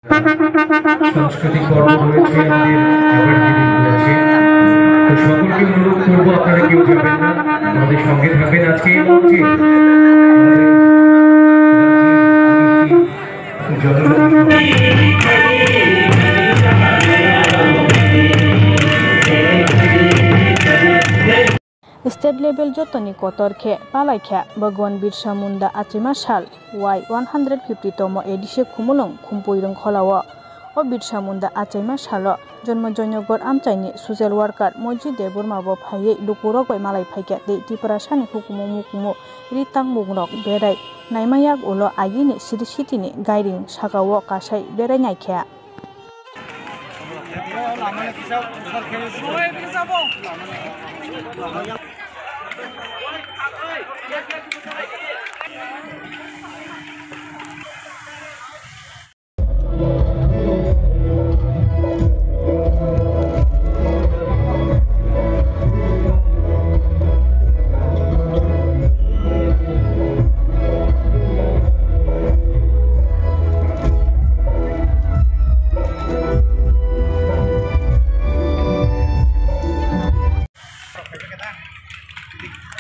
সাংস্কৃতিক পর্ব রয়েছে, আমাদের তো সকলকে অনুরোধ করবো আপনারা কেউ যাবেন না, আমাদের সঙ্গে থাকবেন আজকে এই মঞ্চে। स्टेट लेवल जतनी कतर खे पालाइखा भगवान बिरसा मुंडा आचिमा साल वाई 150तम एडिसे खुमुलुं खुमपुइरं खलाव ओ बिरसा मुंडा आचिमा साल जन्म जयनगर आमचाइनि सोशल वर्कार मजी देबुरमाबो फायै दुकुरक बाय मालाय फाइका दे तिपरा सानि हुकुमु मुकुमु रितां मुगरक बेराय नायमायाक उलो आगिनि सिटिनि गाइरिं सागाव कासाय बेराय नायखा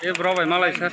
ये bro भाई माला सर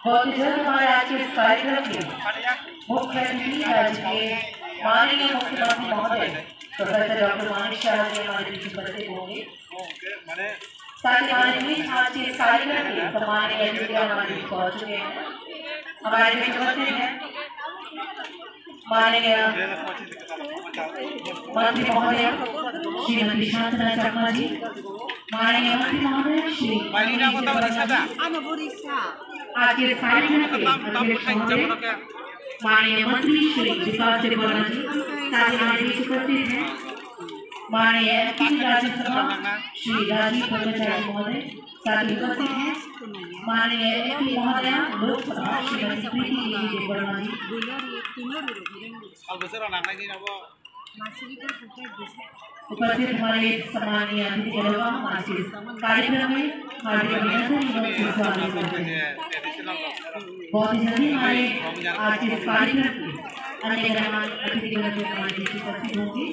बहुत ही जल्द हमारे आज के इस कार्यक्रम के मुख्य अतिथि राज्य के माननीय मुख्यमंत्री महोदय प्रोफेसर डॉक्टर मानिक शाह जी हमारे बीच उपस्थित होंगे। साथ ही हमारे बीच आज के इस कार्यक्रम के सम्मानीय अतिथि हमारे बीच पहुंच चुके हैं। हमारे बीच उपस्थित हैं माननीय मंत्री महोदय श्रीमती शांतना चकमा जी, माननीय मंत्री महोदय श्री आज के कार्यक्रम के अध्यक्ष महोदय माननीय मंत्री श्री विकास त्रिपाठी जी, साथ ही हमारे बीच उपस्थित हैं माननीय राज्यसभा श्री राजीव भट्टाचार्य महोदय, साथ ही उपस्थित हैं माननीय एमपी महोदय लोकसभा श्रीमती प्रीति देवी वर्मा जी, उपस्थित हमारे सम्मानीय अतिथि गणमान्य आज के कार्यक्रम में हार्दिक अभिनंदन एवं स्वागत करते हैं। बहुत ही जल्दी हमारे आज के कार्यक्रम में अन्य गणमान्य अतिथि गण हमारे बीच उपस्थित होंगे।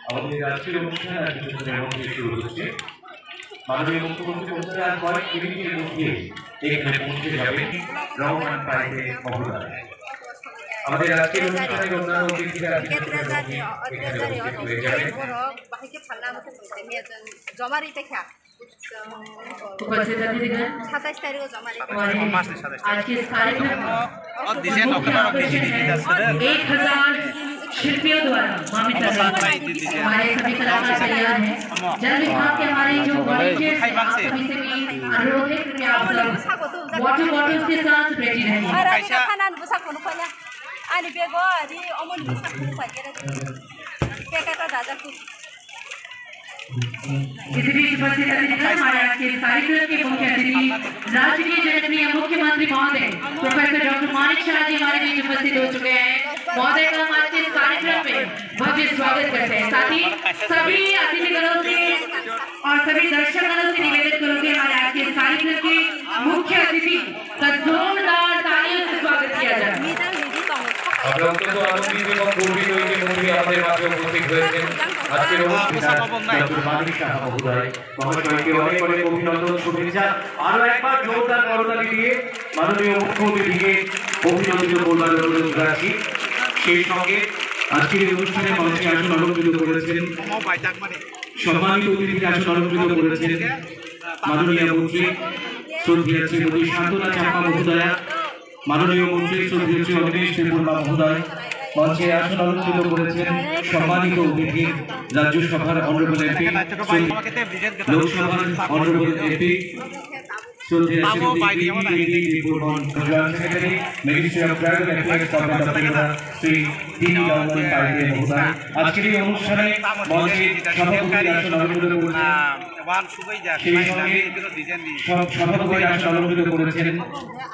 আমাদের রাষ্ট্রীয় অনুষ্ঠান আজকে শুরু হচ্ছে। মাননীয় মুখ্যমন্ত্রী মহোদয় আজ কয়েক মিনিটের মধ্যে এখানে পৌঁছে যাবেন রহমান পার্কে অবদান। আমাদের আজকের অনুষ্ঠানের অন্যান্য অতিথিরা उपस्थित अतिथिगण 27 तारीख को जमा आज के इस कार्यक्रम में 1000 शिल्पियों द्वारा हमारे सभी कलाकार तैयार हैं। जल विभाग के हमारे जो वॉलंटियर्स हैं आप सभी से भी अनुरोध है कि आप सब वाटर बॉटल्स के साथ रेडी रहें। Ani bego di omon di satu pakai kata dadah tu. इस बीच उपस्थित अतिथिगण हमारे आज के इस कार्यक्रम के मुख्य अतिथि राज्य के जनप्रिय मुख्यमंत्री महोदय प्रोफेसर डॉक्टर मानिक शाह जी हमारे बीच उपस्थित हो चुके हैं। महोदय का हम आज के इस कार्यक्रम में भव्य स्वागत करते हैं। साथ ही सभी अतिथिगणों से और सभी दर्शकगणों से निवेदन करूंगी हमारे आज के इस कार्यक्रम के मुख्य अतिथि का जोरदार तालियों से स्वागत किया जाए। আমরা অত্যন্ত আনন্দিত এবং গর্বিত এই যে মন্ত্রী আমাদের মাঝে উপস্থিত হয়েছেন আজকের অনুষ্ঠানে ডক্টর মানিক শাহ মহোদয় মহাশয়কে অনেক অনেক অভিনন্দন শুভেচ্ছা আরো একবার জোরদার করতালি দিয়ে মাননীয় মুখ্যমন্ত্রীকে অভিনন্দিত করবার অনুরোধ রাখছি। সেই সঙ্গে আজকের এই অনুষ্ঠানে মঞ্চে আসন অলঙ্কৃত করেছেন সম্মানিত অতিথিকে আসন অলঙ্কৃত করেছেন মাননীয় মন্ত্রী শ্রদ্ধেয় শ্রীমতী শান্তনা চাপা মহোদয়া, মাননীয় মন্ত্রী শ্রদ্ধেয় শ্রী অনিমেষ দেববর্মা মহোদয় মঞ্চে আসন অলঙ্কৃত করেছেন সম্মানিত অতিথি রাজ্যসভার অনারেবল এমপি, লোকসভার অনারেবল এমপি শ্রদ্ধেয় Shri Debbarman joint secretary ministry of tribal affairs government of Tripura Shri TD. Raman পাইকে মহোদয়। আজকের এই অনুষ্ঠানে মঞ্চে সভাপতির আসন অলঙ্কৃত করেছেন সভাপতির আসন অলঙ্কৃত করেছেন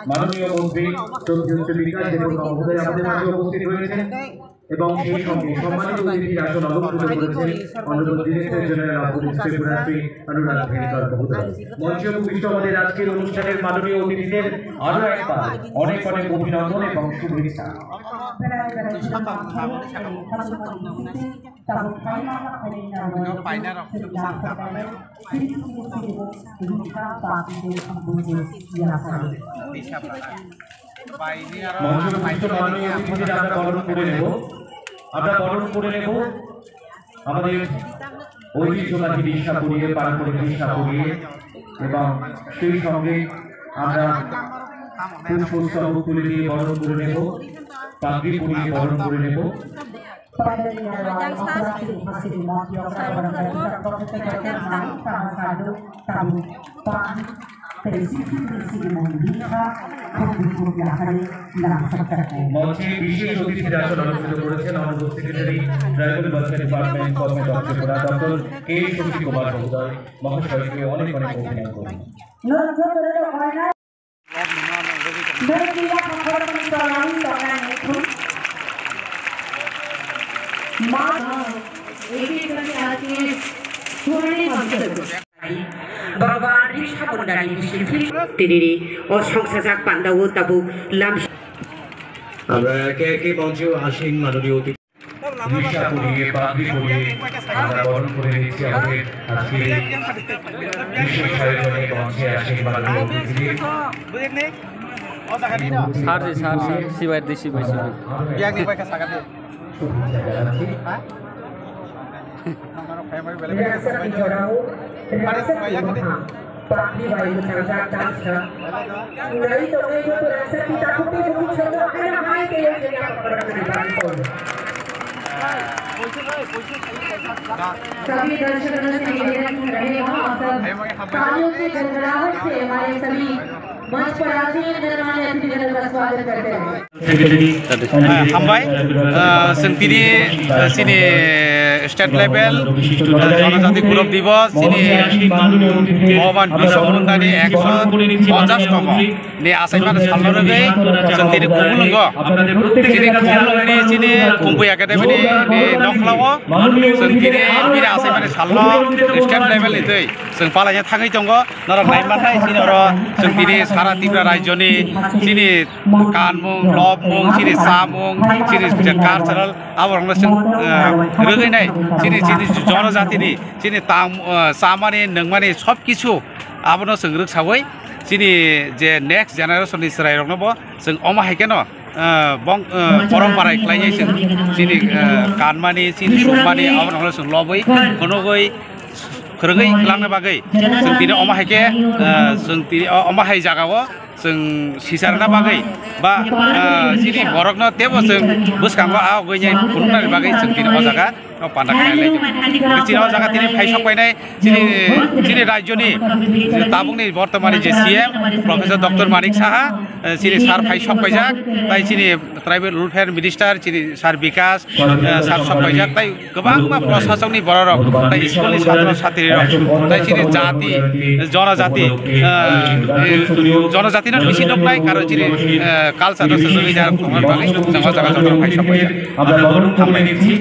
মাননীয় মন্ত্রী শ্রদ্ধেয় বিকাশ দেববর্মা মহোদয় আমাদের মাঝে উপস্থিত হয়েছেন এবং সেই সঙ্গে সম্মানিত অতিথির আসন অলঙ্কৃত করেছেন honourable director general of police Tripura Shri Anurag Bhenkar মহোদয়। মঞ্চে উপবিষ্ট আমাদের আজকের অনুষ্ঠানের মাননীয় অতিথিদের আরো একবার অনেক অনেক অভিনন্দন এবং শুভেচ্ছা। আমরা বরণ করে নেব আমাদের ঐতিহ্যবাহী দিশা পরিয়ে পারম্পরিক দিশা পরিয়ে এবং সেই সঙ্গে আমরা পুষ্পস্তবক তুলে দিয়ে বরণ করে নেব, পাগড়ি পরিয়ে বরণ করে নেব। মঞ্চে বিশেষ অতিথির আসন অলঙ্কৃত করেছেন honourable secretary tribal welfare department government of Tripura doctor K Shashi Kumar মহোদয় মহাশয়কে অনেক অনেক অভিনন্দন। भगवान ऋषभ मुंडानी तिरिरी और সংসাজাক পান্ডাও তাবু লাম আমরা একে একে মঞ্চে আসীন মাননীয় অতিথি দিশা পরিয়ে পাগড়ি পরিয়ে আমরা বরণ করে নিচ্ছি আমাদের আজকে বিশেষ আয়োজনে মঞ্চে আসীন মাননীয় অতিথি সার সিবাই দেশি ভাই সিবাই শুভেচ্ছা জানাচ্ছি। सभी दर्शकों से निवेदन कर रहे हो और तालियों से गड़गड़ाहट से हमारे सभी मंच पर आसीन गणमान्य अतिथिगण का स्वागत करते हैं। हामबाय जों दिनै जोंनि स्टेट लेभेल जनजाति गौरव दिवस जोंनि भगवान बिरसा मुंडानि 150तम नि आसामनि सानलरगै जों दिनै खुंलुंगो दिनै खुंलुंनि जोंनि खुंफै एकाडेमिनि नखलावो जों दिनै बिनि आसामनि सानल स्टेट लेभेल इदै जों पालायना थाङै दङ नरक नायमाथाय जों दिनै सारा त्रिपुरा राज्यनि जोंनि गानमुं लबमुं जोंनि जामुं जोंनि कालचारेल आबरंनो जों रोगैनाय जोंनि जनजातिनि जोंनि चामानि नोंमानि सब किछु आबरनो जों रोगसावै जोंनि जे नेक्स्ट जेनेरेशननि सोरायरंनोबो जों अमाहायकेनो परम्परा खालायनाय जोंनि गानमानि जोंनि सममानि आबरंनो जों लबै खनगै फोरोङै लांनो बागै जों दिनै अमाहायके जों दिनै अमाहाय जागावो जों सिसारना बागै बा जोंनि बरकनो तेबो जों बुसखांबा आवगैनाय खुलुमनायनि बागै जों दिनै अजागा पान्दा खायलाय चिराव जागा तिनि फाइसक पाइनाय चिनि राज्यनि ताबुंनि बर्तमाननि जे CM professor doctor Manik Saha चिनि सार फाइसक पाइजाक ताइ चिनि ट्राइबल वेलफेयर मिनिस्टार चिनि सार विकास सार सब पाइजाक ताइ गोबां प्रशासननि बररक ताइ स्कुलनि छात्र छात्री ताइ चिनि जाति जनजातिनो बेसि दंनाय कारण चिनि कालचार जोंनि जागा फाइसक पाइजाक আমরা গরম থামাই দিচ্ছি।